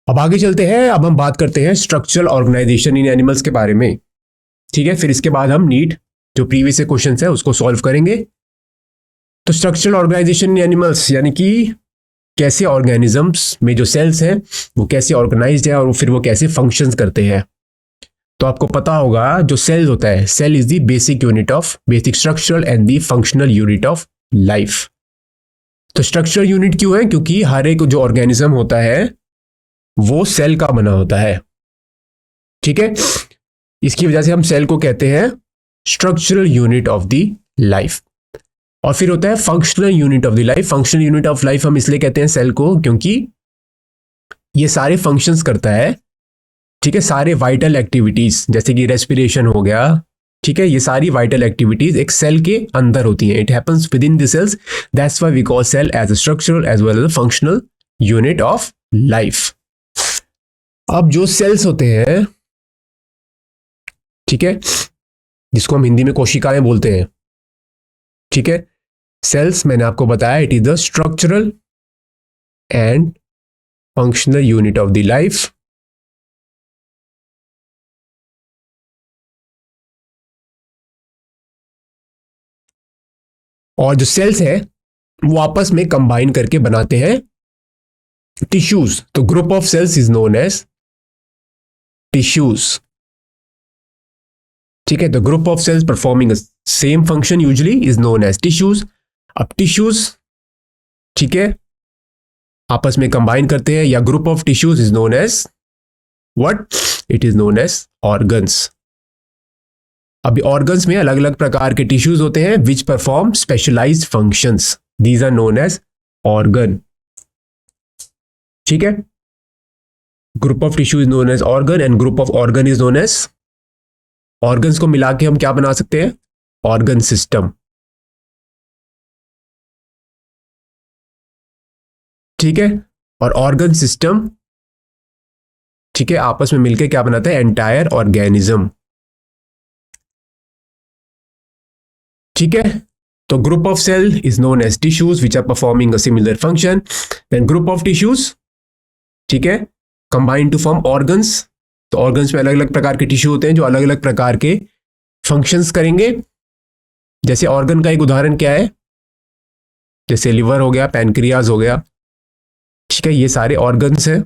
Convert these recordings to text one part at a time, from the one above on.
अब आगे चलते हैं। अब हम बात करते हैं स्ट्रक्चरल ऑर्गेनाइजेशन इन एनिमल्स के बारे में। ठीक है, फिर इसके बाद हम नीट जो प्रीवियस क्वेश्चन है उसको सॉल्व करेंगे। तो स्ट्रक्चरल ऑर्गेनाइजेशन इन एनिमल्स यानी कि कैसे ऑर्गेनिजम्स में जो सेल्स हैं वो कैसे ऑर्गेनाइज्ड है और फिर वो कैसे फंक्शंस करते हैं। तो आपको पता होगा जो सेल होता है, cell is the basic unit of basic structural and the functional unit of life. तो स्ट्रक्चरल यूनिट क्यों है? क्योंकि हर एक जो ऑर्गेनिज्म होता है वो सेल का बना होता है। ठीक है, इसकी वजह से हम सेल को कहते हैं structural unit of the life. और फिर होता है functional unit of the life. Functional unit of life हम इसलिए कहते हैं सेल को क्योंकि ये सारे फंक्शंस करता है। ठीक है, सारे वाइटल एक्टिविटीज जैसे कि रेस्पिरेशन हो गया, ठीक है, ये सारी वाइटल एक्टिविटीज एक सेल के अंदर होती हैं। It happens within the cells, that's why we call cell as a structural as well as a functional unit of life. अब जो सेल्स होते हैं, ठीक है, जिसको हम हिंदी में कोशिकाएं बोलते हैं, ठीक है, सेल्स मैंने आपको बताया it is the structural and functional unit of the life. और जो सेल्स है वो आपस में कंबाइन करके बनाते हैं टिश्यूज। तो group of cells is known as tissues. ठीक है, the group of cells performing same function usually is known as tissues. अब टिश्यूज, ठीक है, आपस में कंबाइन करते हैं, या group of tissues is known as what? It is known as organs. अभी ऑर्गन्स में अलग अलग प्रकार के टिश्यूज होते हैं which perform specialised functions, these are known as organ. ठीक है, group of tissue is known as organ and group of organ is known as, organs को मिला के हम क्या बना सकते हैं? Organ system. ठीक है, और ऑर्गन सिस्टम, ठीक है, आपस में मिलकर क्या बनाता है? Entire organism. ठीक है, तो group of cell is known as tissues which are performing a similar function, then group of tissues, ठीक है, कंबाइन टू फॉर्म ऑर्गन्स। तो ऑर्गन्स में अलग अलग प्रकार के टिश्यू होते हैं जो अलग अलग प्रकार के फंक्शंस करेंगे। जैसे ऑर्गन का एक उदाहरण क्या है? जैसे लिवर हो गया, पैनक्रियाज हो गया, ठीक है, ये सारे ऑर्गन्स हैं।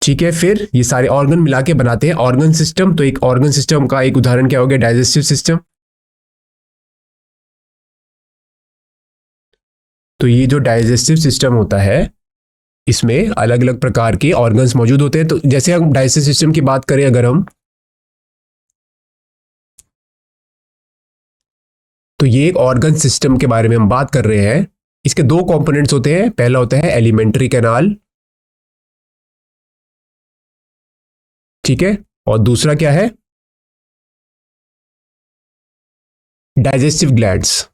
ठीक है, फिर ये सारे ऑर्गन मिला के बनाते हैं ऑर्गन सिस्टम। तो एक ऑर्गन सिस्टम का एक उदाहरण क्या हो गया? Digestive system. तो ये जो डाइजेस्टिव सिस्टम होता है इसमें अलग अलग प्रकार के ऑर्गन्स मौजूद होते हैं। तो जैसे हम डाइजेस्टिव सिस्टम की बात करें अगर हम, तो ये एक ऑर्गन सिस्टम के बारे में हम बात कर रहे हैं। इसके दो कंपोनेंट्स होते हैं। पहला होता है एलिमेंट्री कैनाल, ठीक है, और दूसरा क्या है? Digestive glands.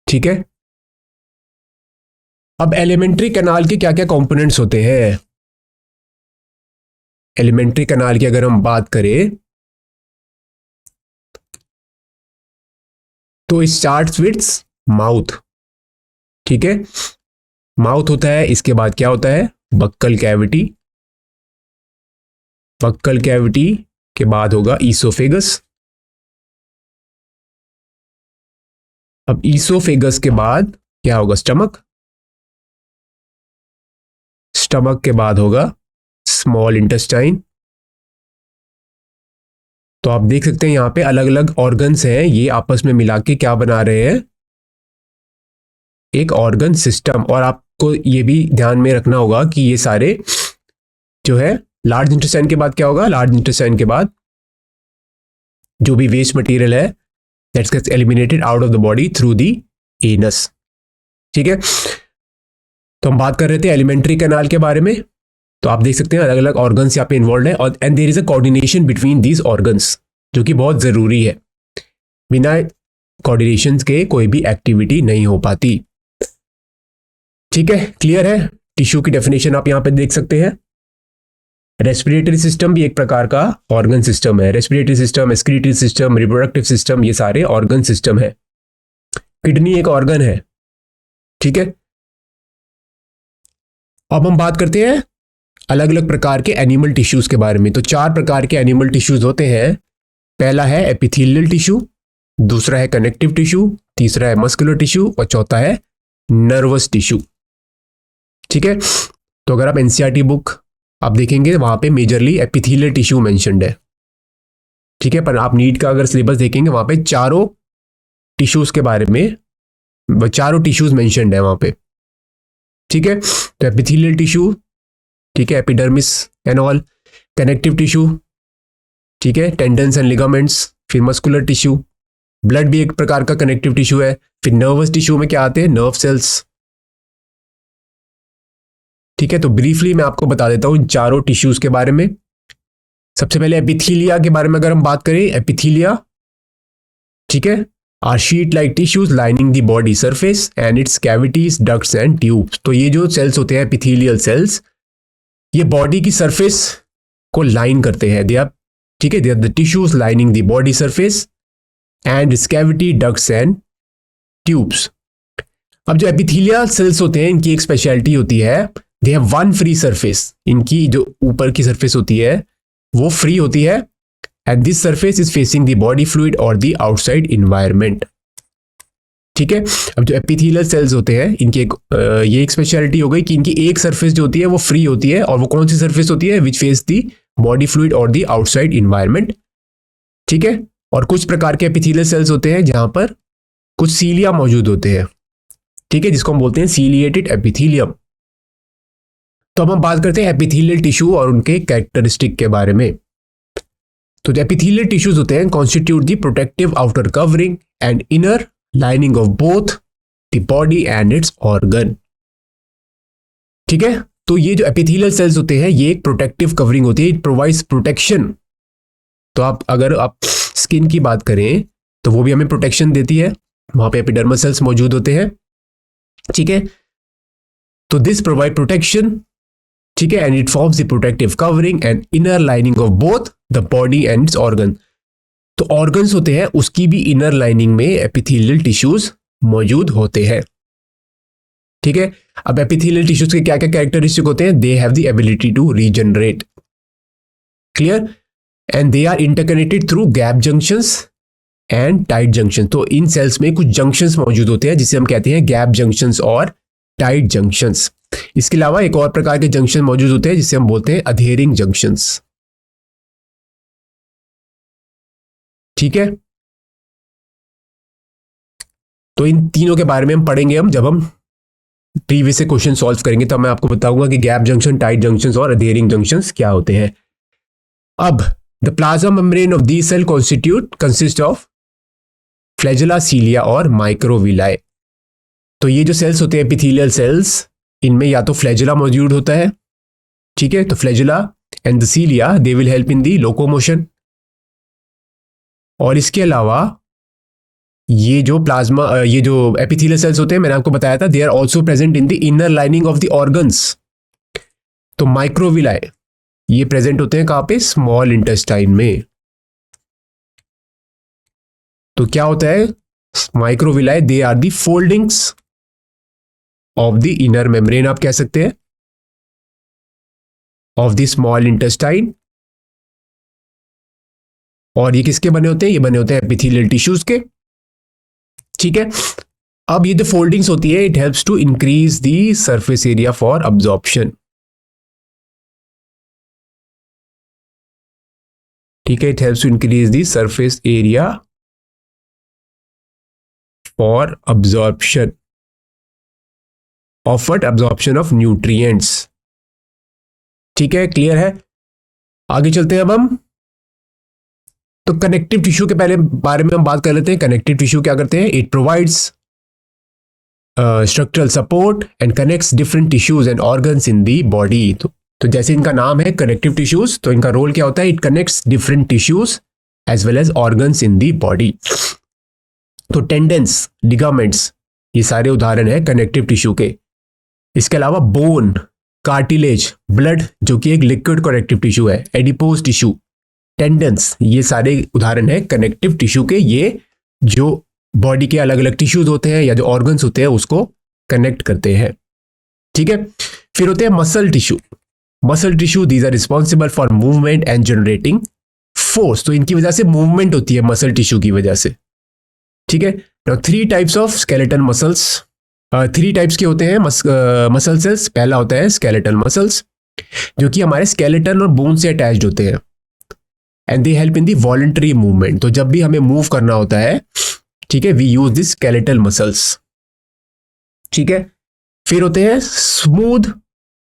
ठीक है, अब एलिमेंट्री कैनाल के क्या क्या कंपोनेंट्स होते हैं? एलिमेंट्री कैनाल की अगर हम बात करें तो इट स्टार्ट्स विद माउथ। ठीक है, माउथ होता है, इसके बाद क्या होता है? Buccal cavity. बक्कल कैविटी के बाद होगा ईसोफेगस। अब ईसोफेगस के बाद क्या होगा? स्टमक। स्टमक के बाद होगा स्मॉल इंटेस्टाइन। तो आप देख सकते हैं यहां पे अलग अलग ऑर्गन्स हैं, ये आपस में मिला के क्या बना रहे हैं? एक ऑर्गन सिस्टम। और आपको ये भी ध्यान में रखना होगा कि ये सारे जो है लार्ज इंटेस्टाइन के बाद क्या होगा? लार्ज इंटेस्टाइन के बाद जो भी वेस्ट मटेरियल है that's gets eliminated out of the body through the anus. ठीक है, तो हम बात कर रहे थे एलिमेंट्री कैनाल के बारे में। तो आप देख सकते हैं अलग अलग ऑर्गन्स यहाँ पे इन्वॉल्व है और and there is a coordination between these organs जो कि बहुत जरूरी है। बिना कोऑर्डिनेशन के कोई भी एक्टिविटी नहीं हो पाती। ठीक है, क्लियर है? टिश्यू की डेफिनेशन आप यहाँ पे देख सकते हैं। रेस्पिरेटरी सिस्टम भी एक प्रकार का ऑर्गन सिस्टम है। Respiratory system, excretory system, reproductive system, ये सारे ऑर्गन सिस्टम है। किडनी एक ऑर्गन है, ठीक है, अब हम बात करते हैं अलग अलग प्रकार के एनिमल टिश्यूज के बारे में। तो 4 प्रकार के एनिमल टिश्यूज होते हैं। पहला है एपिथेलियल टिश्यू, दूसरा है कनेक्टिव टिश्यू, तीसरा है मस्कुलर टिश्यू और चौथा है नर्वस टिश्यू। ठीक है, तो अगर आप एनसीईआरटी बुक आप देखेंगे वहां पे मेजरली एपिथेलियल टिश्यू मेंशन्ड है। ठीक है, पर आप नीट का अगर सिलेबस देखेंगे वहां पे चारों टिश्यूज के बारे में, चारों टिश्यूज मेंशन्ड है वहां पे। ठीक है, तो एपिथेलियल टिश्यू, ठीक है, epidermis and all, connective tissue, ठीक है, टेंडन्स एंड लिगामेंट्स, फिर मस्कुलर टिश्यू, ब्लड भी एक प्रकार का कनेक्टिव टिश्यू है, फिर नर्वस टिश्यू में क्या आते हैं, नर्व सेल्स। ठीक है, तो ब्रीफली मैं आपको बता देता हूं इन चारों टिश्यूज के बारे में। सबसे पहले एपिथेलिया के बारे में अगर हम बात करें, एपिथेलिया, ठीक है, are sheet like tissues lining the body surface and its cavities, ducts and tubes. तो ये जो सेल्स होते हैं एपिथेलियल सेल्स, ये बॉडी की सरफेस को लाइन करते हैं। दे आर, ठीक है, they are the tissues lining the body surface and its cavity, ducts and tubes. अब जो एपिथेलियल सेल्स होते हैं इनकी एक स्पेशलिटी होती है, they have one free surface. इनकी जो ऊपर की सरफेस होती है वो फ्री होती है and this surface is facing the body fluid और द आउटसाइड इन्वायरमेंट। ठीक है, अब जो एपिथेलियल सेल्स होते हैं इनकी एक ये एक स्पेशलिटी हो गई कि इनकी एक सरफेस जो होती है वो फ्री होती है, और वो कौन सी सरफेस होती है, विच फेस द बॉडी फ्लूइड और द आउटसाइड इन्वायरमेंट। ठीक है, और कुछ प्रकार के एपिथेलियल सेल्स होते हैं जहां पर कुछ सीलिया मौजूद होते हैं। ठीक है, जिसको हम बोलते हैं सीलिएटेड एपिथेलियम। तो अब हम बात करते हैं एपिथेलियल टिश्यू और उनके कैरेक्टरिस्टिक के बारे में। तो जो एपिथेलियल टिश्यूज होते हैं constitute the protective outer covering and inner lining of both the body and it's organ. ठीक है, तो ये जो एपिथेलियल सेल्स होते हैं ये एक प्रोटेक्टिव कवरिंग होती है, इट प्रोवाइड्स प्रोटेक्शन। तो आप अगर आप स्किन की बात करें तो वो भी हमें प्रोटेक्शन देती है, वहां पे एपिडर्मल सेल्स मौजूद होते हैं। ठीक है, तो दिस प्रोवाइड प्रोटेक्शन, ठीक है, and it forms the protective covering and inner lining of both the body and it's organ. तो ऑर्गन्स होते हैं उसकी भी इनर लाइनिंग में एपिथेलियल टिश्यूज मौजूद होते हैं। ठीक है, अब एपिथेलियल टिश्यूज के क्या क्या कैरेक्टरिस्टिक होते हैं, they have the ability to regenerate, clear, and they are interconnected through gap junctions and tight junction. तो इन सेल्स में कुछ जंक्शंस मौजूद होते हैं जिसे हम कहते हैं गैप जंक्शंस और टाइट जंक्शंस। इसके अलावा एक और प्रकार के जंक्शन मौजूद होते हैं जिसे हम बोलते हैं अधेरिंग जंक्शंस। ठीक है, तो इन तीनों के बारे में हम पढ़ेंगे जब हम प्रीवियस से क्वेश्चन सॉल्व करेंगे, तब मैं आपको बताऊंगा कि गैप जंक्शन, टाइट जंक्शंस और अधेरिंग जंक्शंस क्या होते हैं। अब the plasma membrane of the cell consist of flagella, cilia और माइक्रोविलाई। तो ये जो सेल्स होते हैं एपिथेलियल सेल्स, इनमें या तो फ्लैजेला मौजूद होता है, ठीक है, तो flagella and the cilia they will help in the locomotion. और इसके अलावा ये जो प्लाज्मा, ये जो एपिथेलियल सेल्स होते हैं मैंने आपको बताया था, they are also present in the inner lining of the organs. तो माइक्रोविलाई ये प्रेजेंट होते हैं कहां पे, स्मॉल इंटेस्टाइन में। तो क्या होता है microvilli, they are the foldings of the inner membrane, आप कह सकते हैं, ऑफ द स्मॉल इंटेस्टाइन। और ये किसके बने होते हैं, ये बने होते हैं एपिथेलियल टिश्यूज के। ठीक है, अब ये जो फोल्डिंग्स होती है it helps to increase the surface area for absorption. ठीक है, it helps to increase the surface area for absorption of what, absorption of nutrients. ठीक है, क्लियर है, आगे चलते हैं अब हम। तो कनेक्टिव टिश्यू के पहले बारे में हम बात कर लेते हैं। कनेक्टिव टिश्यू क्या करते हैं, it provides structural support and connects different tissues and organs in the body. तो जैसे इनका नाम है कनेक्टिव टिश्यूज, तो इनका रोल क्या होता है, it connects different tissues as well as organs in the body. तो टेंडेंस, लिगामेंट्स, ये सारे उदाहरण है कनेक्टिव टिश्यू के। इसके अलावा बोन, कार्टिलेज, ब्लड जो कि एक लिक्विड कनेक्टिव टिश्यू है, एडिपोज टिश्यू, टेंडन्स, ये सारे उदाहरण है कनेक्टिव टिश्यू के। ये जो बॉडी के अलग अलग टिश्यूज होते हैं या जो ऑर्गन्स होते हैं उसको कनेक्ट करते हैं। ठीक है, फिर होते हैं muscle tissue. Muscle tissue these are responsible for movement and generating force. तो इनकी वजह से मूवमेंट होती है मसल टिश्यू की वजह से। ठीक है, now 3 types of skeletal muscles. 3 types के होते हैं मसल सेल्स। पहला होता है स्केलेटल मसल्स, जो कि हमारे स्केलेटन और बोन से अटैच्ड होते हैं, and they help in the voluntary movement. तो जब भी हमें मूव करना होता है, ठीक है, we use this skeletal muscles. ठीक है, फिर होते हैं स्मूथ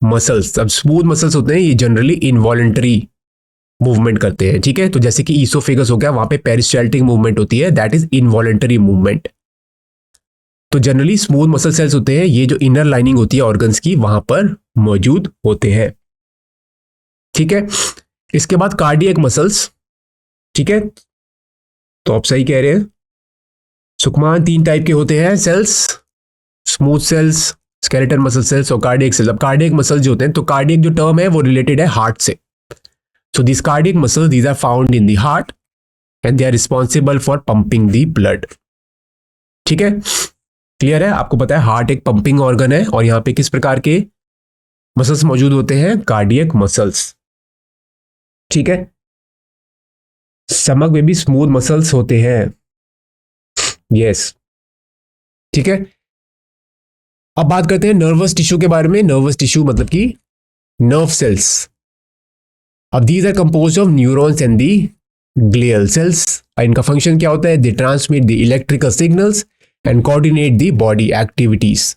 मसल्स। अब स्मूथ मसल्स होते हैं, ये जनरली इनवॉलंटरी मूवमेंट करते हैं। ठीक है, तो जैसे कि ईसोफेगस हो गया, वहां पे पेरिस्टाल्टिक मूवमेंट होती है, दैट इज इनवॉलंटरी मूवमेंट। तो जनरली स्मूथ मसल सेल्स होते हैं, ये जो इनर लाइनिंग होती है ऑर्गन्स की, वहां पर मौजूद होते हैं। ठीक है, इसके बाद कार्डियक मसल्स। ठीक है, तो आप सही कह रहे हैं, सुकमान 3 टाइप के होते हैं cells, smooth cells, skeletal muscle cells और कार्डियक सेल्स। अब कार्डियक मसल जो होते हैं, तो कार्डियक जो टर्म है वो रिलेटेड है हार्ट से। So this cardiac muscles these are found in the heart and they are responsible for pumping the blood. ठीक है, क्लियर है, आपको पता है हार्ट एक पंपिंग ऑर्गन है, और यहां पे किस प्रकार के मसल्स मौजूद होते हैं, कार्डियक मसल्स। ठीक है, स्टमक में भी स्मूथ मसल्स होते हैं, यस। ठीक है, अब बात करते हैं नर्वस टिश्यू के बारे में। नर्वस टिश्यू मतलब कि नर्व सेल्स। अब these are composed of neurons and the glial cells. इनका फंक्शन क्या होता है, they transmit the electrical signals and coordinate the body activities.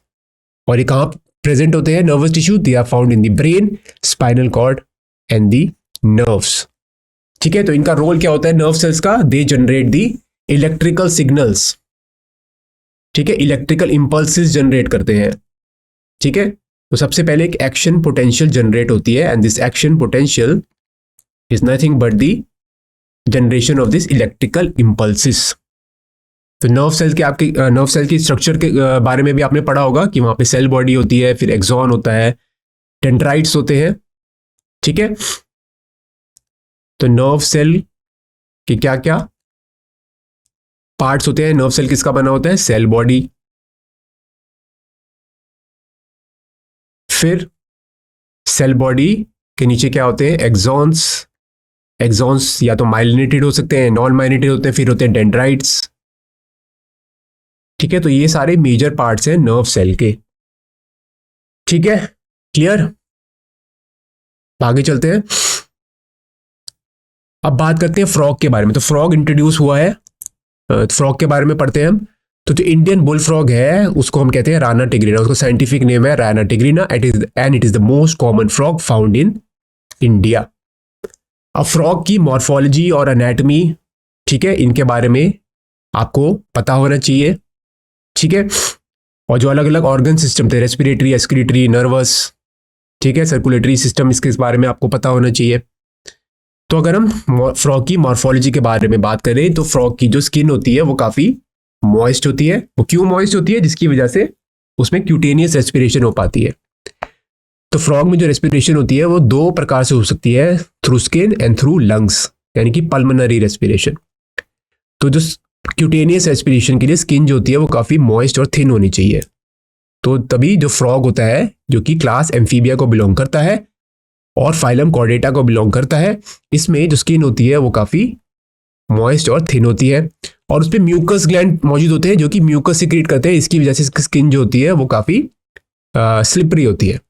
और ये कहाँ प्रेजेंट होते हैं nervous tissue, they are found in the brain, spinal cord and the nerves. ठीक है, तो इनका रोल क्या होता है नर्व सेल्स का, they generate the electrical signals. ठीक है, इलेक्ट्रिकल इंपल्सेस जनरेट करते हैं। ठीक है, तो सबसे पहले एक एक्शन पोटेंशियल जनरेट होती है, and this action potential is nothing but the generation of this electrical impulses. तो नर्व सेल के आपके नर्व सेल की स्ट्रक्चर के बारे में भी आपने पढ़ा होगा कि वहां पे सेल बॉडी होती है, फिर एक्सॉन होता है, डेंड्राइट्स होते हैं। ठीक है, तो नर्व सेल के क्या क्या पार्ट्स होते हैं, नर्व सेल किसका बना होता है, सेल बॉडी, फिर सेल बॉडी के नीचे क्या होते हैं, एक्सॉन्स। एक्सॉन्स या तो माइलिनेटेड हो सकते हैं, नॉन माइलिनेटेड होते हैं, फिर होते हैं डेंड्राइट्स। ठीक है, तो ये सारे मेजर पार्ट्स हैं नर्व सेल के। ठीक है, क्लियर, आगे चलते हैं। अब बात करते हैं फ्रॉग के बारे में। तो फ्रॉग इंट्रोड्यूस हुआ है, फ्रॉग के बारे में पढ़ते हैं हम। तो जो इंडियन बुल फ्रॉग है उसको हम कहते हैं राना टिग्रिना, उसका साइंटिफिक नेम है Rana टिग्रिना, it is the most common frog found in India. अब फ्रॉग की मॉर्फोलॉजी और एनाटॉमी, ठीक है, इनके बारे में आपको पता होना चाहिए। ठीक है, और जो अलग अलग ऑर्गन सिस्टम थे, रेस्पिरेटरी, एक्सक्रीटरी, नर्वस, ठीक है, सर्कुलेटरी सिस्टम, इसके बारे में आपको पता होना चाहिए। तो अगर हम फ्रॉग की मॉर्फोलॉजी के बारे में बात करें, तो फ्रॉग की जो स्किन होती है वो काफी मॉइस्ट होती है। वो क्यों मॉइस्ट होती है, जिसकी वजह से उसमें क्यूटेनियस रेस्पिरेशन हो पाती है। तो फ्रॉग में जो रेस्पिरेशन होती है वो 2 प्रकार से हो सकती है, through skin and through lungs, यानी कि पल्मोनरी रेस्पिरेशन। तो जो क्यूटेनियस रेस्पिरेशन के लिए स्किन जो होती है वो काफी मॉइस्ट और थिन होनी चाहिए। तो तभी जो फ्रॉग होता है, जो कि क्लास एम्फीबिया को बिलोंग करता है और फाइलम कॉर्डेटा को बिलोंग करता है, इसमें जो स्किन होती है वो काफी मॉइस्ट और थिन होती है, और उस पर म्यूकस ग्लैंड मौजूद होते हैं जो कि म्यूकस सिक्रीट करते हैं। इसकी वजह से इसकी स्किन जो होती है वो काफी स्लिपरी होती है।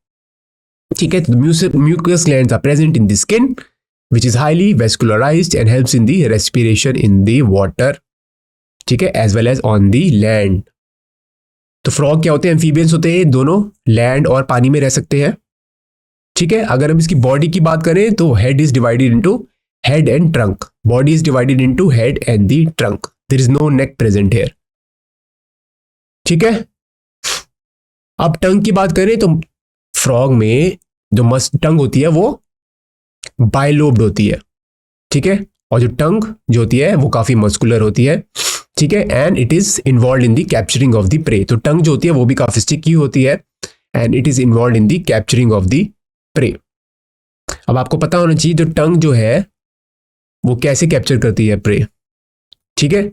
ठीक है, mucus glands are present in the skin which is highly vascularised and helps in the respiration in the water, ठीक है, as well as on the land. तो फ्रॉग क्या होते हैं, एम्फीबियंस होते हैं, दोनों लैंड और पानी में रह सकते हैं। ठीक है, अगर हम इसकी बॉडी की बात करें तो head is divided into head and trunk. Body is divided into head and the trunk, there is no neck present here. ठीक है, अब टंग की बात करें तो फ्रॉग में जो टंग होती है वो बाइलोब्ड होती है। ठीक है, और जो टंग जो होती है वो काफी मस्कुलर होती है। ठीक है, and it is involve in the capturing of the prey. तो टंग जो होती है वो भी काफी स्टिकी होती है, and it is involve in the capturing of the prey. अब आपको पता होना चाहिए जो टंग जो है वो कैसे कैप्चर करती है प्रे। ठीक है,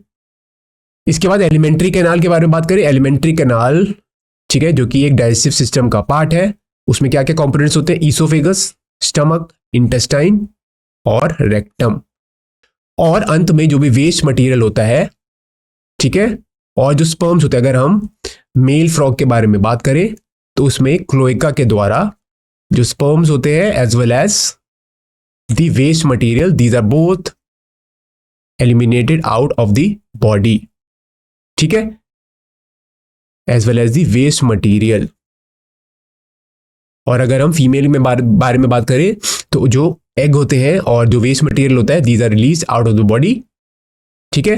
इसके बाद एलिमेंट्री कैनाल के बारे में बात करें। एलिमेंट्री कैनाल ठीक है, जो कि एक डाइजेस्टिव सिस्टम का पार्ट है। उसमें क्या क्या कंपोनेंट्स होते हैं, ईसोफेगस, स्टमक, इंटेस्टाइन और रेक्टम। और अंत में जो भी वेस्ट मटेरियल होता है, ठीक है, और जो स्पर्म्स होते हैं, अगर हम मेल फ्रॉग के बारे में बात करें तो उसमें क्लोएका के द्वारा जो स्पर्म्स होते हैं as well as the waste material, these are both eliminated out of the body, ठीक है, as well as the waste material. और अगर हम फीमेल में बारे में बात करें तो जो एग होते हैं और जो वेस्ट मटेरियल होता है, these are release out of the body, ठीक है,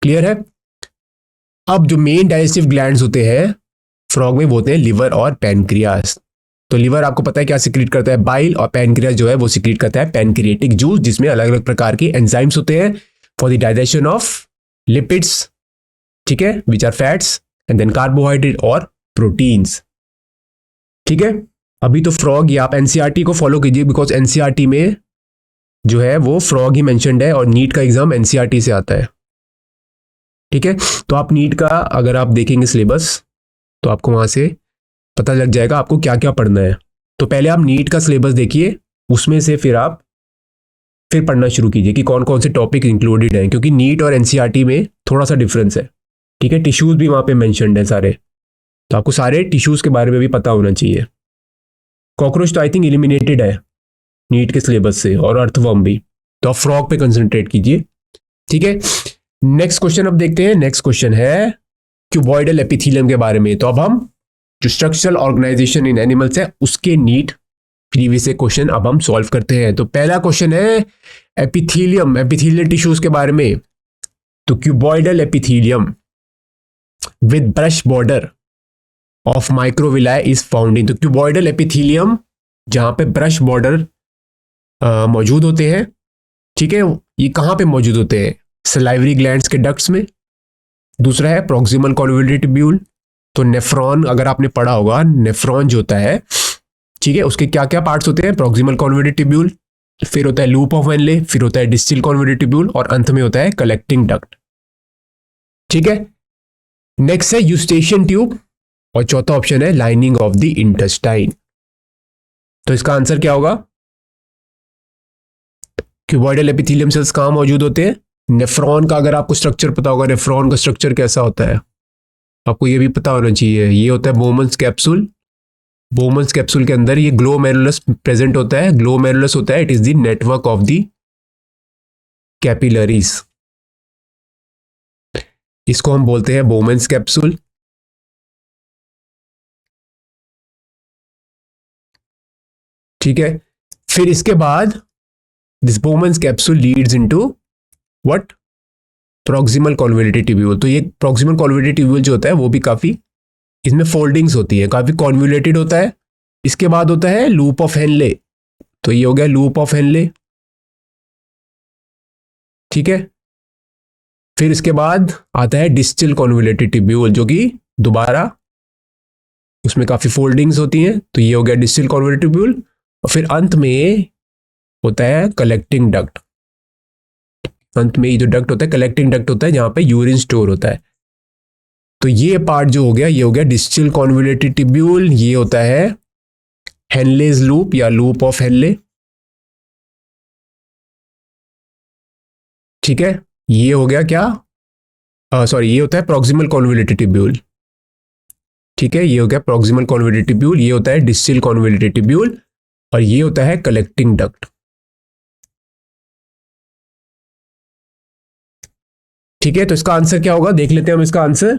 क्लियर है। अब जो मेन डाइजेस्टिव ग्लैंड्स होते हैं फ्रॉग में वो होते हैं लिवर और पैनक्रियास। तो लिवर आपको पता है क्या सिक्रीट करता है, बाइल, और पैनक्रियास जो है वो सिक्रीट करता है पैनक्रिएटिक जूस, जिसमें अलग अलग प्रकार के एंजाइम्स होते हैं for the digestion of lipids, ठीक है, which are fats and then carbohydrate और प्रोटीन्स, ठीक है। अभी तो फ्रॉग, या आप एनसीईआरटी को फॉलो कीजिए, बिकॉज एनसीईआरटी में जो है वो फ्रॉग ही मेंशन्ड है और नीट का एग्जाम एनसीईआरटी से आता है, ठीक है। तो आप नीट का अगर आप देखेंगे सिलेबस तो आपको वहां से पता लग जाएगा आपको क्या क्या पढ़ना है। तो पहले आप नीट का सिलेबस देखिए, उसमें से फिर पढ़ना शुरू कीजिए कि कौन कौन से टॉपिक इंक्लूडेड हैं, क्योंकि नीट और एनसीईआरटी में थोड़ा सा डिफरेंस है, ठीक है। टिश्यूज भी वहां पे मेंशन्ड है सारे, तो आपको सारे टिश्यूज के बारे में भी पता होना चाहिए। कॉकरोच तो आई थिंक एलिमिनेटेड है नीट के सिलेबस से, और अर्थवर्म भी। तो आप फ्रॉग पे कंसंट्रेट कीजिए, ठीक है। नेक्स्ट क्वेश्चन अब देखते हैं। नेक्स्ट क्वेश्चन है क्यूबॉइडल एपिथेलियम के बारे में। तो अब हम जो स्ट्रक्चरल ऑर्गेनाइजेशन इन एनिमल्स है उसके नीट प्रीवियस क्वेश्चन अब हम सॉल्व करते हैं। तो पहला क्वेश्चन है एपिथेलियम, एपिथेलियल टिश्यूज के बारे में। तो cuboidal epithelium with brush border of microvilli is found in. तो क्यूबॉइडल एपिथेलियम जहां पे ब्रश बॉर्डर मौजूद होते हैं, ठीक है, ये कहां पे मौजूद होते हैं, सलाइवरी ग्लैंड्स के डक्ट्स में। दूसरा है प्रॉक्सिमल कॉन्वोल्यूटेड ट्यूब्यूल। तो नेफ्रॉन, अगर आपने पढ़ा होगा, नेफ्रॉन जो होता है, ठीक है, उसके क्या क्या पार्ट्स होते हैं, प्रॉक्सिमल कॉन्वोल्यूटेड ट्यूब्यूल, फिर होता है लूप ऑफ वेनले, फिर होता है डिस्टल कॉन्वोल्यूटेड ट्यूब्यूल, और अंत में होता है कलेक्टिंग डक्ट, ठीक है। नेक्स्ट है यूस्टेशियन ट्यूब, और चौथा ऑप्शन है लाइनिंग ऑफ द इंटेस्टाइन। तो इसका आंसर क्या होगा, क्यूबॉइडल एपिथेलियम सेल्स कहां मौजूद होते हैं, नेफ्रॉन का अगर आपको स्ट्रक्चर पता होगा, नेफ्रॉन का स्ट्रक्चर कैसा होता है आपको ये भी पता होना चाहिए। ये होता है बोमन्स कैप्सूल, बोमन्स कैप्सूल के अंदर ये ग्लोमेरुलस प्रेजेंट होता है। ग्लोमेरुलस होता है, it is the network of the capillaries, इसको हम बोलते हैं बोमन्स कैप्सूल, ठीक है। फिर इसके बाद this Bowman's capsule Leeds into what, proximal convoluted tubule. तो ये प्रॉक्सिमल कॉन्वोल्यूटेड ट्यूब्यूल जो होता है वो भी काफी, इसमें फोल्डिंग्स होती है, काफी कॉन्वोल्यूटेड होता है। इसके बाद होता है लूप ऑफ हेनले। तो ये हो गया लूप ऑफ हेनले, ठीक है। फिर इसके बाद आता है डिस्टल कॉन्वोल्यूटेड ट्यूब्यूल, जो कि दोबारा उसमें काफी फोल्डिंग्स होती हैं। तो ये हो गया डिस्टल कॉन्वोल्यूटेड ट्यूब्यूल। और फिर अंत में होता है कलेक्टिंग डक्ट। अंत में ये जो डक्ट होता है कलेक्टिंग डक्ट होता है, जहां पे यूरिन स्टोर होता है। तो ये पार्ट जो हो गया, ये हो गया डिस्टल कॉन्वोल्यूटेड ट्यूब्यूल। ये होता है हेनलेज लूप या लूप ऑफ हेनले, ठीक है। ये हो गया क्या, सॉरी, ये होता है प्रॉक्सिमल कॉन्वोल्यूटेड ट्यूब्यूल, ठीक है। ये हो गया प्रॉक्सिमल कॉन्वोल्यूटेड ट्यूब्यूल। ये होता है डिस्टल कॉन्वोल्यूटेड ट्यूब्यूल, और ये होता है कलेक्टिंग डक्ट, ठीक है। तो इसका आंसर क्या होगा, देख लेते हैं हम इसका आंसर।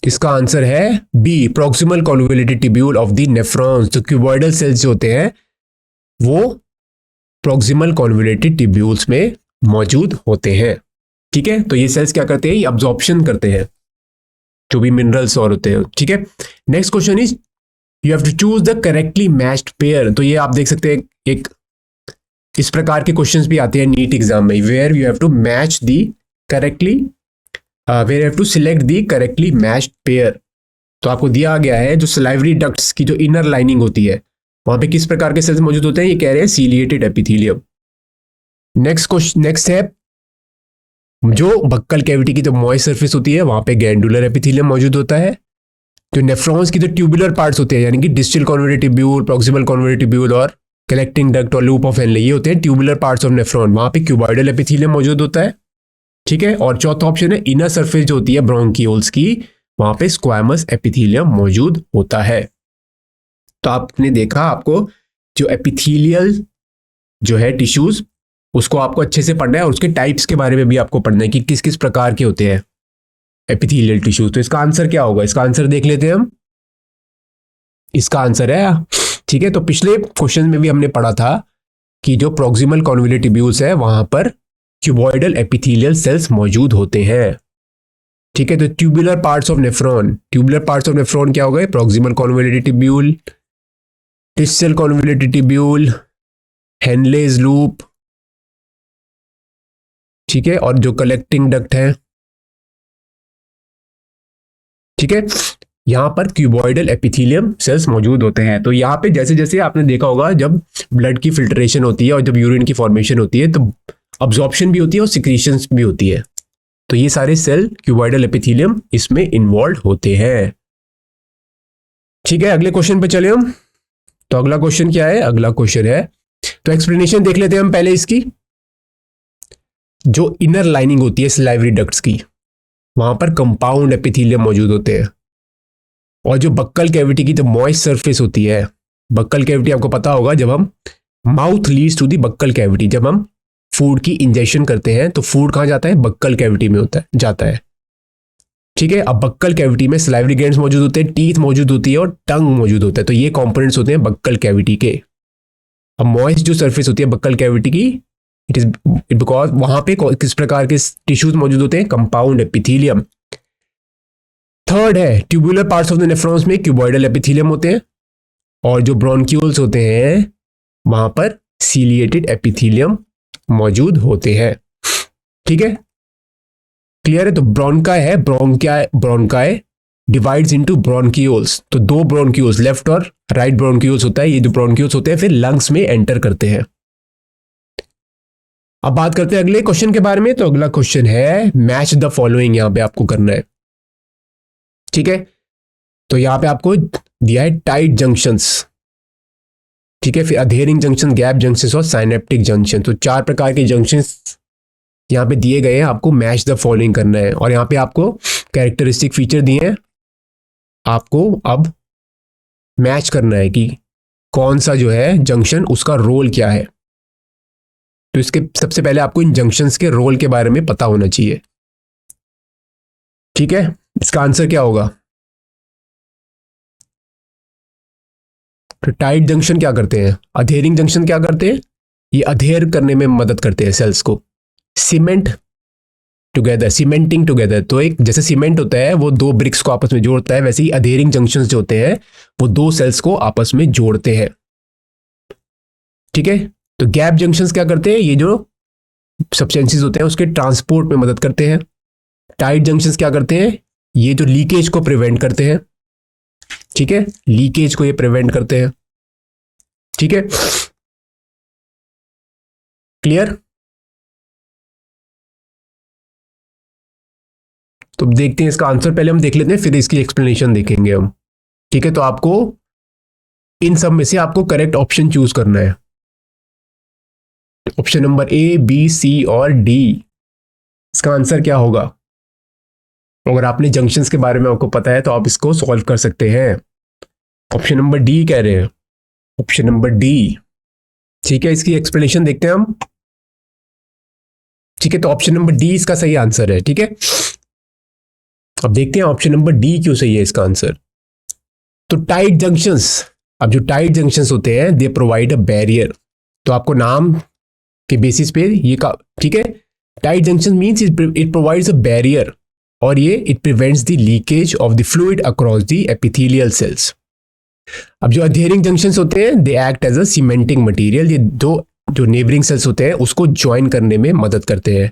इसका आंसर है B, proximal convoluted tubule of the nephrons. तो क्यूबॉइडल सेल्स जो होते हैं वो प्रॉक्सिमल कॉन्वोल्यूटेड ट्यूब्यूल्स में मौजूद होते हैं, ठीक है। तो ये सेल्स क्या करते हैं, ये अब्जॉर्प्शन करते हैं जो भी मिनरल्स और होते हैं, ठीक है। Next question is you have to choose the correctly matched pair. तो ये आप देख सकते हैं एक इस प्रकार के क्वेश्चंस भी आते हैं नीट एग्जाम में, where you have to match the correctly, where you have to select the correctly matched pair. तो आपको दिया गया है जो सलाइवरी डक्ट्स की जो इनर लाइनिंग होती है वहां पे किस प्रकार के सेल्स मौजूद होते हैं, ये कह रहे हैं सीलिएटेड एपिथेलियम। नेक्स्ट है जो बक्कल कैविटी की जो मॉइस्ट सरफेस होती है वहां पे ग्लैंडुलर एपिथेलियम मौजूद होता है। जो नेफ्रॉन्स की जो ट्यूबुलर पार्ट्स होते हैं, यानी कि डिस्टल कॉन्वेटिव ट्यूब्यूल, प्रॉक्सिमल कॉन्वेटिव ट्यूब्यूल और कलेक्टिंग डक्ट और लूप ऑफ हेनले, ये होते हैं ट्यूबुलर पार्ट्स ऑफ नेफ्रॉन, वहां पे क्यूबॉइडल एपिथेलियम मौजूद होता है। ठीक है, और चौथा ऑप्शन है इनर सरफेस जो होती है ब्रोंकियोल्स की, वहां पे स्क्वामस एपिथेलियम मौजूद होता है। तो आपने देखा, आपको जो एपिथेलियल जो है टिश्यूज, उसको आपको अच्छे से पढ़ना है और उसके टाइप्स के बारे में भी आपको पढ़ना है कि किस किस प्रकार के होते हैं एपिथेलियल टिश्यूज। तो इसका आंसर क्या होगा, इसका आंसर देख लेते हैं हम। इसका आंसर है, ठीक है, तो पिछले क्वेश्चन में भी हमने पढ़ा था कि जो प्रॉक्सिमल कॉन्वोल्यूट ट्यूब्यूल्स है वहां पर क्यूबॉइडल एपिथेलियल सेल्स मौजूद होते हैं। ठीक है, तो tubular parts of nephron, tubular parts of nephron क्या हो गए, proximal convolute tubule, distal convolute tubule, Henle's loop, ठीक है, और जो कलेक्टिंग डक्ट है। ठीक है, यहां पर क्यूबॉइडल एपिथेलियम सेल्स मौजूद होते हैं। तो यहां पे जैसे जैसे आपने देखा होगा, जब ब्लड की फिल्ट्रेशन होती है और जब यूरिन की फॉर्मेशन होती है तो अब्जॉर्प्शन भी होती है और सिक्रीशंस भी होती है। तो ये सारे सेल क्यूबॉइडल एपिथेलियम इसमें इन्वॉल्व होते हैं। ठीक है, अगले क्वेश्चन पे चले हम। तो अगला क्वेश्चन क्या है, अगला क्वेश्चन है, तो एक्सप्लेनेशन देख लेते हैं हम पहले इसकी। जो इनर लाइनिंग होती है सलाइवरी डक्ट्स की, वहां पर कंपाउंड एपिथेलियम मौजूद होते हैं। और जो बक्कल कैविटी की जो मॉइस्ट सरफेस होती है, बक्कल कैविटी आपको पता होगा, जब हम mouth leads to the buccal cavity, जब हम फूड की इंजेक्शन करते हैं तो फूड कहां जाता है, बक्कल कैविटी में होता है, जाता है। ठीक है, अब बक्कल कैविटी में सलाइवरी ग्लैंड्स मौजूद होते हैं, टीथ मौजूद होती है और टंग मौजूद होता है। तो ये कंपोनेंट्स होते हैं बक्कल कैविटी के। अब मॉइस्ट जो सरफेस होती है बक्कल कैविटी की, इट इज बिकॉज वहां पे किस प्रकार के टिश्यूज मौजूद होते हैं, कंपाउंड एपिथेलियम। थर्ड है, tubular parts of the nephrons में क्यूबॉइडल एपिथेलियम होते हैं, और जो ब्रोंक्यूल्स होते हैं वहां पर सीलिएटेड एपिथेलियम मौजूद होते हैं। ठीक है, क्लियर है। तो ब्रोंका है, ब्रोंकाई डिवाइड्स इनटू ब्रोंक्यूल्स। तो दो ब्रोंक्यूल्स, लेफ्ट और राइट ब्रोंक्यूल्स होता है। ये जो ब्रोंक्यूल्स होते हैं फिर लंग्स में एंटर करते हैं। अब बात करते हैं अगले क्वेश्चन के बारे में। तो अगला क्वेश्चन है मैच द फॉलोइंग, यहां पे आपको करना है। ठीक है, तो यहां पे आपको दिया है टाइट जंक्शंस, ठीक है, फिर अधेरिंग जंक्शन, गैप जंक्शंस और साइनेप्टिक जंक्शन। तो चार प्रकार के जंक्शंस यहां पे दिए गए हैं, आपको मैच द फॉलोइंग करना है। और यहां पे आपको कैरेक्टरिस्टिक फीचर दिए हैं, आपको अब मैच करना है कि कौन सा जो है जंक्शन, उसका रोल क्या है। तो इसके सबसे पहले आपको इन जंक्शंस के रोल के बारे में पता होना चाहिए। ठीक है, इसका आंसर क्या होगा। तो टाइट जंक्शन क्या करते हैं, अधेरिंग जंक्शन क्या करते हैं, ये अधेर करने में मदद करते हैं सेल्स को, सीमेंट टुगेदर, सीमेंटिंग टुगेदर। तो एक जैसे सीमेंट होता है वो दो ब्रिक्स को आपस में जोड़ता है, वैसे ही अधेरिंग जंक्शंस जो होते हैं वो दो सेल्स को आपस में जोड़ते हैं। ठीक है, तो गैप जंक्शंस क्या करते हैं, ये जो सब्सटेंसेस होते हैं उसके ट्रांसपोर्ट में मदद करते हैं। टाइट जंक्शंस क्या करते हैं, ये जो लीकेज को प्रिवेंट करते हैं। ठीक है, लीकेज को ये प्रिवेंट करते हैं। ठीक है, क्लियर। तो देखते हैं इसका आंसर, पहले हम देख लेते हैं फिर इसकी एक्सप्लेनेशन देखेंगे हम। ठीक है, तो आपको इन सब में से आपको करेक्ट ऑप्शन चूज करना है। ऑप्शन नंबर ए, बी, सी और डी, इसका आंसर क्या होगा। अगर आपने जंक्शंस के बारे में आपको पता है तो आप इसको सॉल्व कर सकते हैं। ऑप्शन नंबर डी कह रहे हैं, ऑप्शन नंबर डी। ठीक है, इसकी एक्सप्लेनेशन देखते हैं हम। ठीक है, तो ऑप्शन नंबर डी इसका सही आंसर है। ठीक है, अब देखते हैं ऑप्शन नंबर डी क्यों सही है इसका आंसर। तो टाइट जंक्शंस, अब जो टाइट जंक्शंस होते हैं दे प्रोवाइड अ बैरियर। तो आपको नाम के बेसिस पे ये का, ठीक है, tight junction means it provides a barrier, और ये it prevents the leakage of the fluid across the epithelial cells. अब जो अधेरिंग जंक्शंस होते हैं they act as a cementing material, ये दो जो नेबरिंग सेल्स होते हैं उसको ज्वाइन करने में मदद करते हैं।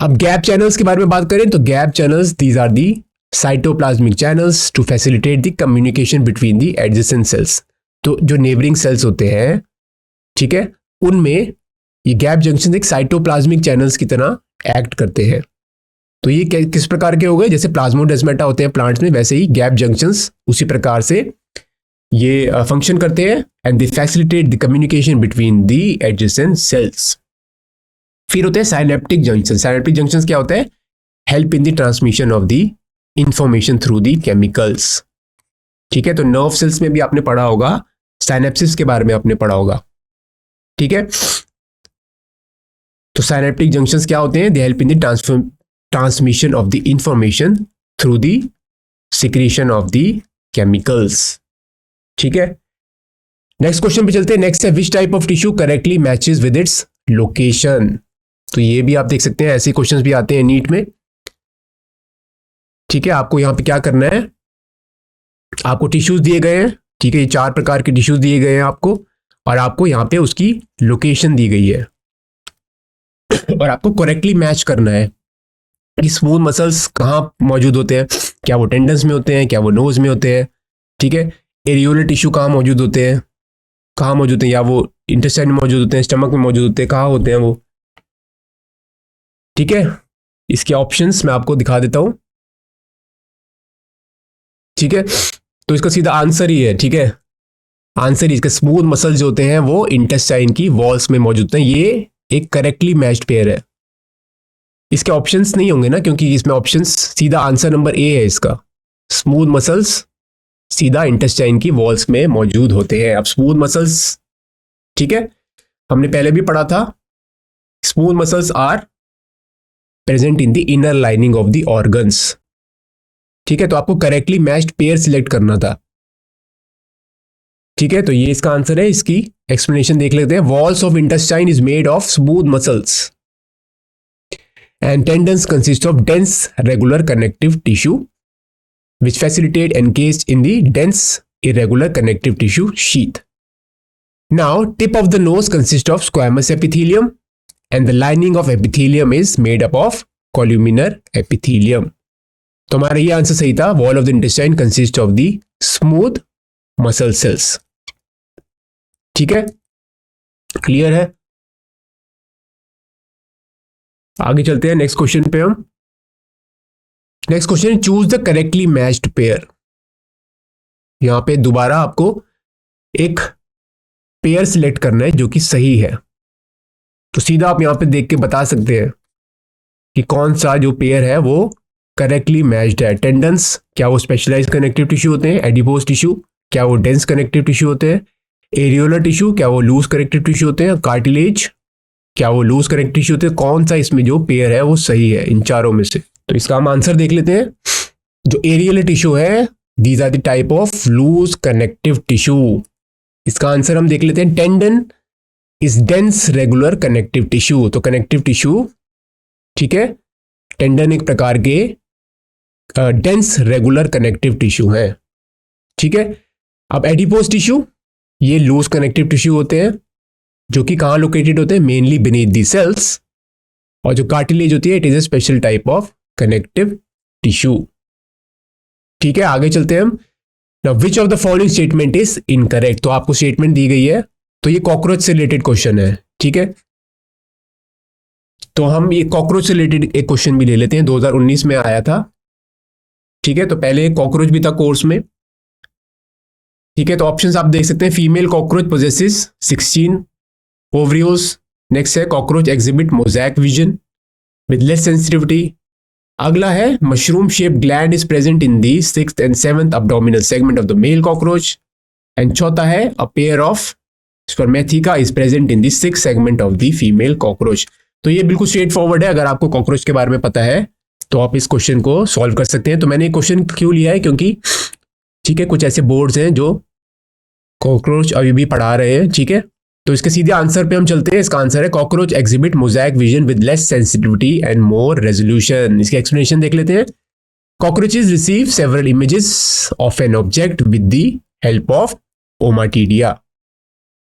अब गैप चैनल्स के बारे में बात करें तो gap channels these are the cytoplasmic channels to facilitate the communication between the adjacent cells. तो जो नेबरिंग सेल्स होते हैं, ठीक है, उनमें ये गैप जंक्शन एक साइटोप्लाज्मिक चैनल्स की तरह एक्ट करते हैं। तो ये किस प्रकार के हो गए, जैसे प्लाज्मोडेस्माटा होते हैं प्लांट्स में, वैसे ही गैप जंक्शंस उसी प्रकार से ये फंक्शन करते हैं। And they facilitate the communication between the adjacent sales. फिर होते हैं साइनेप्टिक जंक्शन। साइनेप्टिक जंक्शंस क्या होता है, help in the transmission of the information through the chemicals. ठीक है, तो नर्व सेल्स में भी आपने पढ़ा होगा, साइनेप्सिस के बारे में आपने पढ़ा होगा। ठीक है, तो साइनेप्टिक जंक्शंस क्या होते हैं, they help in the transmission of the information through the secretion of the chemicals. ठीक है, नेक्स्ट क्वेश्चन पे चलते हैं। नेक्स्ट है which type of tissue correctly matches with its location. तो ये भी आप देख सकते हैं, ऐसे क्वेश्चंस भी आते हैं नीट में। ठीक है, आपको यहां पे क्या करना है, आपको टिश्यूज दिए गए हैं। ठीक है, ये 4 प्रकार के टिश्यूज दिए गए हैं आपको, और आपको यहां पे उसकी लोकेशन दी गई है और आपको करेक्टली मैच करना है कि स्मूथ मसल्स कहाँ मौजूद होते हैं, क्या वो टेंडन्स में होते हैं, क्या वो नोज में होते हैं। ठीक है, एरियोलर टिश्यू कहाँ मौजूद होते हैं, कहाँ मौजूद हैं, या वो इंटेस्टाइन में मौजूद होते हैं, स्टमक में मौजूद होते हैं, कहाँ होते हैं वो। ठीक है, इसके ऑप्शंस मैं आपको दिखा देता हूं। ठीक है, तो इसका सीधा आंसर ही है। ठीक है, आंसर ही इसका स्मूथ मसल्स जो होते हैं वो इंटेस्टाइन की वॉल्स में मौजूद हैं। ये एक करेक्टली मैच्ड पेयर है। इसके ऑप्शंस नहीं होंगे ना, क्योंकि इसमें ऑप्शंस, सीधा आंसर नंबर ए है इसका। स्मूथ मसल्स सीधा इंटेस्टाइन की वॉल्स में मौजूद होते हैं। अब स्मूथ मसल्स, ठीक है, हमने पहले भी पढ़ा था, smooth muscles are present in the inner lining of the organs. ठीक है, तो आपको करेक्टली मैच्ड पेयर सिलेक्ट करना था। ठीक है, तो ये इसका आंसर है। इसकी एक्सप्लेनेशन देख लेते हैं। Walls of intestine is made of smooth muscles and tendons consist of dense regular connective tissue which facilitate encased in the dense irregular connective tissue sheath. Now, tip of the nose consists of squamous epithelium and the lining of epithelium is made up of columnar epithelium. तो हमारा ये answer सही था। Wall of the intestine consists of the smooth muscle cells. ठीक है, clear है। आगे चलते हैं नेक्स्ट क्वेश्चन पे हम। Next question, choose the correctly matched pair. यहां पे दोबारा आपको एक पेयर सिलेक्ट करना है जो कि सही है। तो सीधा आप यहां पे देख के बता सकते हैं कि कौन सा जो पेयर है वो करेक्टली मैच्ड है। टेंडन्स, क्या वो स्पेशलाइज्ड कनेक्टिव टिश्यू होते हैं। एडिपोज टिश्यू, क्या वो डेंस कनेक्टिव टिश्यू होते हैं। एरियोलर टिश्यू, क्या वो लूज कनेक्टिव टिश्यू होते हैं। कार्टिलेज, क्या वो लूज कनेक्टिव टिश्यू होते हैं। कौन सा इसमें जो पेयर है वो सही है इन चारों में से। तो इसका हम आंसर देख लेते हैं। जो एरियल टिश्यू है, these are the type of loose connective tissue. इसका आंसर हम देख लेते हैं। Tendon is dense regular connective tissue. तो कनेक्टिव टिश्यू, ठीक है, टेंडन एक प्रकार के डेंस रेगुलर कनेक्टिव टिश्यू है। ठीक है, अब एडिपोज टिश्यू, ये लूज कनेक्टिव टिश्यू होते हैं जो कि कहाँ लोकेटेड होते हैं, मेनली बीनीथ दी सेल्स। और जो कार्टिलेज होती है, it is a special type of connective tissue. ठीक है, आगे चलते हैं हम। Now which of the following statement is incorrect. तो आपको स्टेटमेंट दी गई है, तो ये कॉकरोच से रिलेटेड क्वेश्चन है। ठीक है, तो हम ये कॉकरोच से रिलेटेड एक क्वेश्चन भी ले लेते हैं, 2019 में आया था। ठीक है, तो पहले कॉकरोच भी था कोर्स में। ठीक है, तो ऑप्शंस आप देख सकते हैं। Female cockroach possesses 16 ओवरियोज। नेक्स्ट है cockroach exhibit mosaic vision with less sensitivity. अगला है mushroom shape gland is present in the 6th and 7th abdominal segment of the male cockroach। And चौथा है a pair of spermatheca is present in the 6th segment of the female cockroach। तो ये बिल्कुल straight forward है। अगर आपको cockroach के बारे में पता है तो आप इस क्वेश्चन को सॉल्व कर सकते हैं। तो मैंने क्वेश्चन क्यों लिया है, क्योंकि ठीक है, कुछ ऐसे बोर्ड्स हैं जो कॉकरोच अभी भी पढ़ा रहे हैं। ठीक है, तो इसके सीधे आंसर पे हम चलते हैं। इसका आंसर है cockroach exhibit mosaic vision with less sensitivity and more resolution. इसके एक्सप्लेनेशन देख लेते हैं। Cockroaches receive several images of an object with the help of ओमाटीडिया।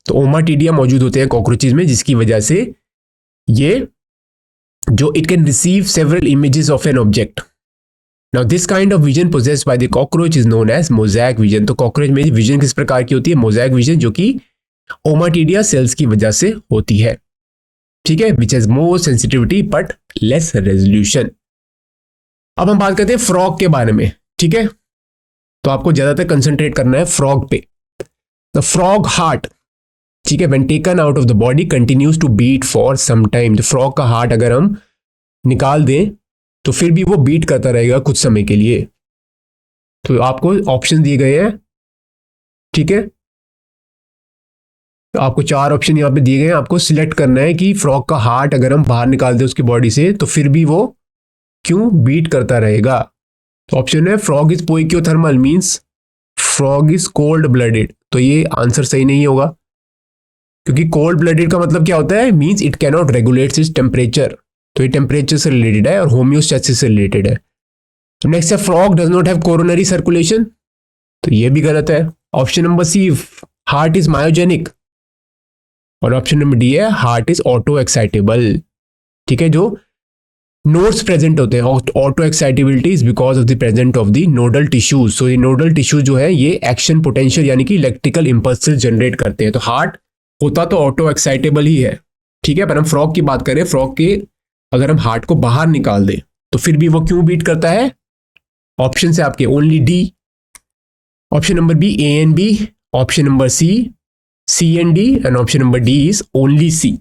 तो ओमाटीडिया मौजूद होते हैं कॉकरोचेस में, जिसकी वजह से ये जो it can receive several images of an object. Now this kind of vision possessed by the cockroach is known as mosaic vision. तो कॉकरोच में विजन किस प्रकार की होती है, मोजैक विजन, जो कि ओमाटीडिया सेल्स की वजह से होती है। ठीक है, which has more sensitivity but less resolution. अब हम बात करते हैं फ्रॉग के बारे में, ठीक है। तो आपको ज्यादातर कंसंट्रेट करना है फ्रॉग पे। द फ्रॉग हार्ट, ठीक है, when taken out of the body continues to beat for some time. तो फ्रॉग का हार्ट अगर हम निकाल दें तो फिर भी वो बीट करता रहेगा कुछ समय के लिए। तो आपको ऑप्शन दिए गए हैं, ठीक है। तो आपको 4 ऑप्शन यहाँ पे दिए गए हैं, आपको सिलेक्ट करना है कि फ्रॉग का हार्ट अगर हम बाहर निकाल दें उसकी बॉडी से तो फिर भी वो क्यों बीट करता रहेगा। तो ऑप्शन है frog is poikilothermal, means frog is cold blooded. तो ये आंसर सही नहीं होगा, क्योंकि कोल्ड ब्लडेड का मतलब क्या होता है, means it can not regulate its temperature. तो ये टेम्परेचर से रिलेटेड है और होम्योस्टैसिस से रिलेटेड है। नेक्स्ट है frog does not have coronary circulation. तो ये भी गलत है। Option number C, heart is myogenic. और ऑप्शन नंबर डी है हार्ट इज ऑटो एक्साइटेबल, ठीक है। जो नोड्स प्रेजेंट होते हैं, auto excitability is because of the present of the nodal tissues. So ये नोडल टिश्यूज जो है ये एक्शन पोटेंशियल यानी कि इलेक्ट्रिकल इंपल्सेस जनरेट करते हैं। तो हार्ट होता तो ऑटो एक्साइटेबल ही है, ठीक है। पर हम फ्रॉग की बात करें, फ्रॉग के अगर हम हार्ट को बाहर निकाल दें तो फिर भी वो क्यों बीट करता है। ऑप्शन है आपके only D, option number B A and B, option number C C and D, and option number D is only C.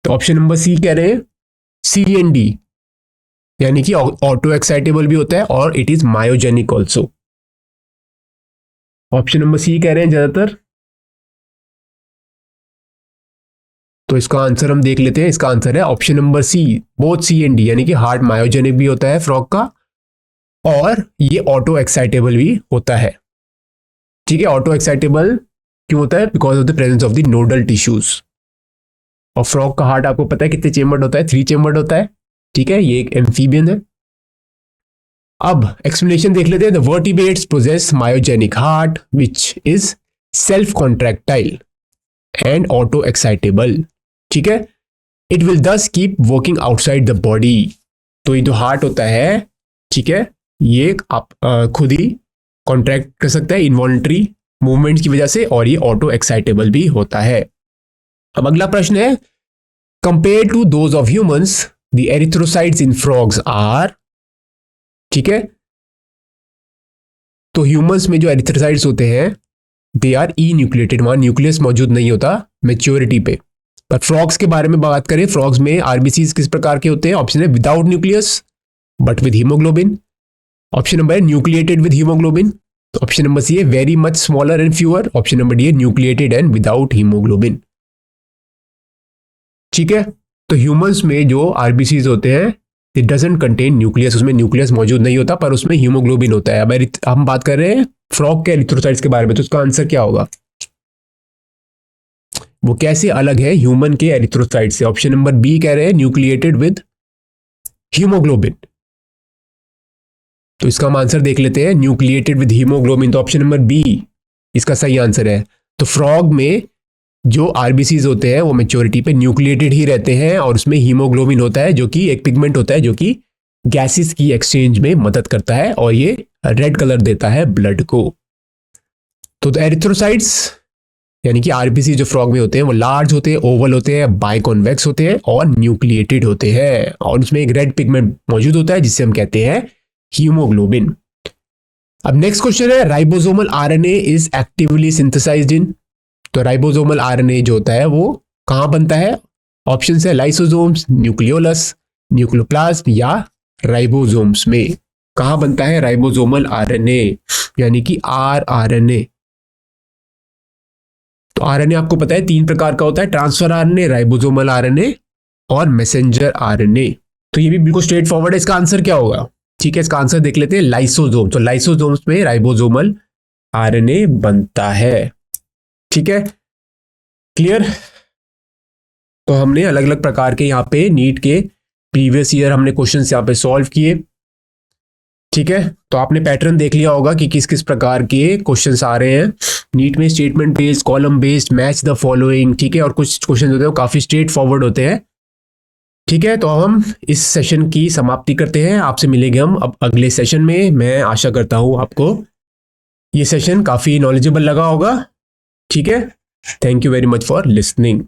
तो ऑप्शन नंबर सी कह रहे हैं सी एंड डी, यानी कि ऑटो एक्साइटेबल भी होता है और it is myogenic also. Option number C कह रहे हैं ज्यादातर। तो इसका आंसर हम देख लेते हैं। इसका आंसर है option number C, both C and D, यानी कि हार्ट मायोजेनिक भी होता है फ्रॉग का और ये ऑटो एक्साइटेबल भी होता है, ठीक है। ऑटो एक्साइटेबल क्यों होता है, because of the presence of the nodal tissues. और फ्रॉग का हार्ट आपको पता है कितने चेम्बर्ड होता है, 3 चेम्बर्ड होता है, ठीक है। ये एक एम्फीबियन है। अब एक्सप्लेनेशन देख लेते हैं। The vertebrates possess myogenic heart which is self contractile and auto excitable, ठीक है। It will thus keep working outside the body. तो ये जो हार्ट होता है, ठीक है, ये आप खुद ही कॉन्ट्रैक्ट कर सकता है इनवॉलंटरी मूवमेंट की वजह से, और ये ऑटो एक्साइटेबल भी होता है। अब अगला प्रश्न है, compare to those of humans the erythrocytes in frogs are, ठीक है। तो ह्यूमंस में जो एरिथ्रोसाइट्स होते हैं दे आर ई न्यूक्लिएटेड, वहां न्यूक्लियस मौजूद नहीं होता मेच्योरिटी पे। पर फ्रॉग्स के बारे में बात करें, फ्रॉग्स में आरबीसीज किस प्रकार के होते हैं। ऑप्शन है without nucleus but with haemoglobin, option number है न्यूक्लिएटेड विद हीमोग्लोबिन, तो ऑप्शन नंबर सी है very much smaller and fewer, option number D है न्यूक्लिएटेड एंड विदाउट हीमोग्लोबिन, ठीक है। तो ह्यूमंस में जो आरबीसीज होते हैं इट डजंट कंटेन न्यूक्लियस, उसमें न्यूक्लियस मौजूद नहीं होता पर उसमें हीमोग्लोबिन होता है। अब हम बात कर रहे हैं फ्रॉग के एरिथ्रोसाइट्स के बारे में, तो उसका आंसर क्या होगा, वो कैसे अलग है ह्यूमन के एरिथ्रोसाइट से। ऑप्शन नंबर बी कह रहे हैं न्यूक्लिएटेड विद हीमोग्लोबिन। तो इसका हम आंसर देख लेते हैं, न्यूक्लिएटेड विद हीमोग्लोबिन। तो ऑप्शन नंबर बी इसका सही आंसर है। तो फ्रॉग में जो आरबीसीज होते हैं वो मेच्योरिटी पे न्यूक्लिएटेड ही रहते हैं और उसमें हीमोग्लोबिन होता है जो कि एक पिगमेंट होता है जो कि गैसेस की एक्सचेंज में मदद करता है और ये रेड कलर देता है ब्लड को। तो एरिथ्रोसाइट्स यानी कि आरबीसी जो फ्रॉग में होते हैं वो लार्ज होते हैं, ओवल होते हैं, बाइकॉन्वेक्स होते हैं और न्यूक्लिएटेड होते हैं और उसमें एक रेड पिगमेंट मौजूद होता है जिससे हम कहते हैं हीमोग्लोबिन। अब नेक्स्ट क्वेश्चन है, ribosomal RNA is actively synthesised in. तो राइबोसोमल आरएनए जो होता है वो कहां बनता है। ऑप्शन है लाइसोसोम्स, न्यूक्लियोलस, न्यूक्लियोप्लाज्म या राइबोसोम्स में। कहां बनता है राइबोसोमल आरएनए यानी कि आरएनए। तो आरएनए आपको पता है 3 प्रकार का होता है, ट्रांसफर आरएनए, राइबोसोमल आरएनए और मैसेंजर आरएनए। तो ये भी बिल्कुल स्ट्रेट फॉरवर्ड है। इसका आंसर क्या होगा, ठीक है, इसका आंसर देख लेते हैं लाइसोसोम। तो लाइसोसोम्स में राइबोसोमल आरएनए बनता है, ठीक है, क्लियर। तो हमने अलग अलग प्रकार के यहाँ पे नीट के प्रीवियस ईयर हमने क्वेश्चन यहाँ पे सॉल्व किए, ठीक है। तो आपने पैटर्न देख लिया होगा कि किस किस प्रकार के क्वेश्चंस आ रहे हैं नीट में, statement based, column based, match the following, ठीक है। और कुछ क्वेश्चन होते हैं वो काफी स्ट्रेट फॉरवर्ड होते हैं, ठीक है। तो हम इस सेशन की समाप्ति करते हैं, आपसे मिलेंगे हम अब अगले सेशन में। मैं आशा करता हूं आपको ये सेशन काफी नॉलेजेबल लगा होगा, ठीक है। Thank you very much for listening.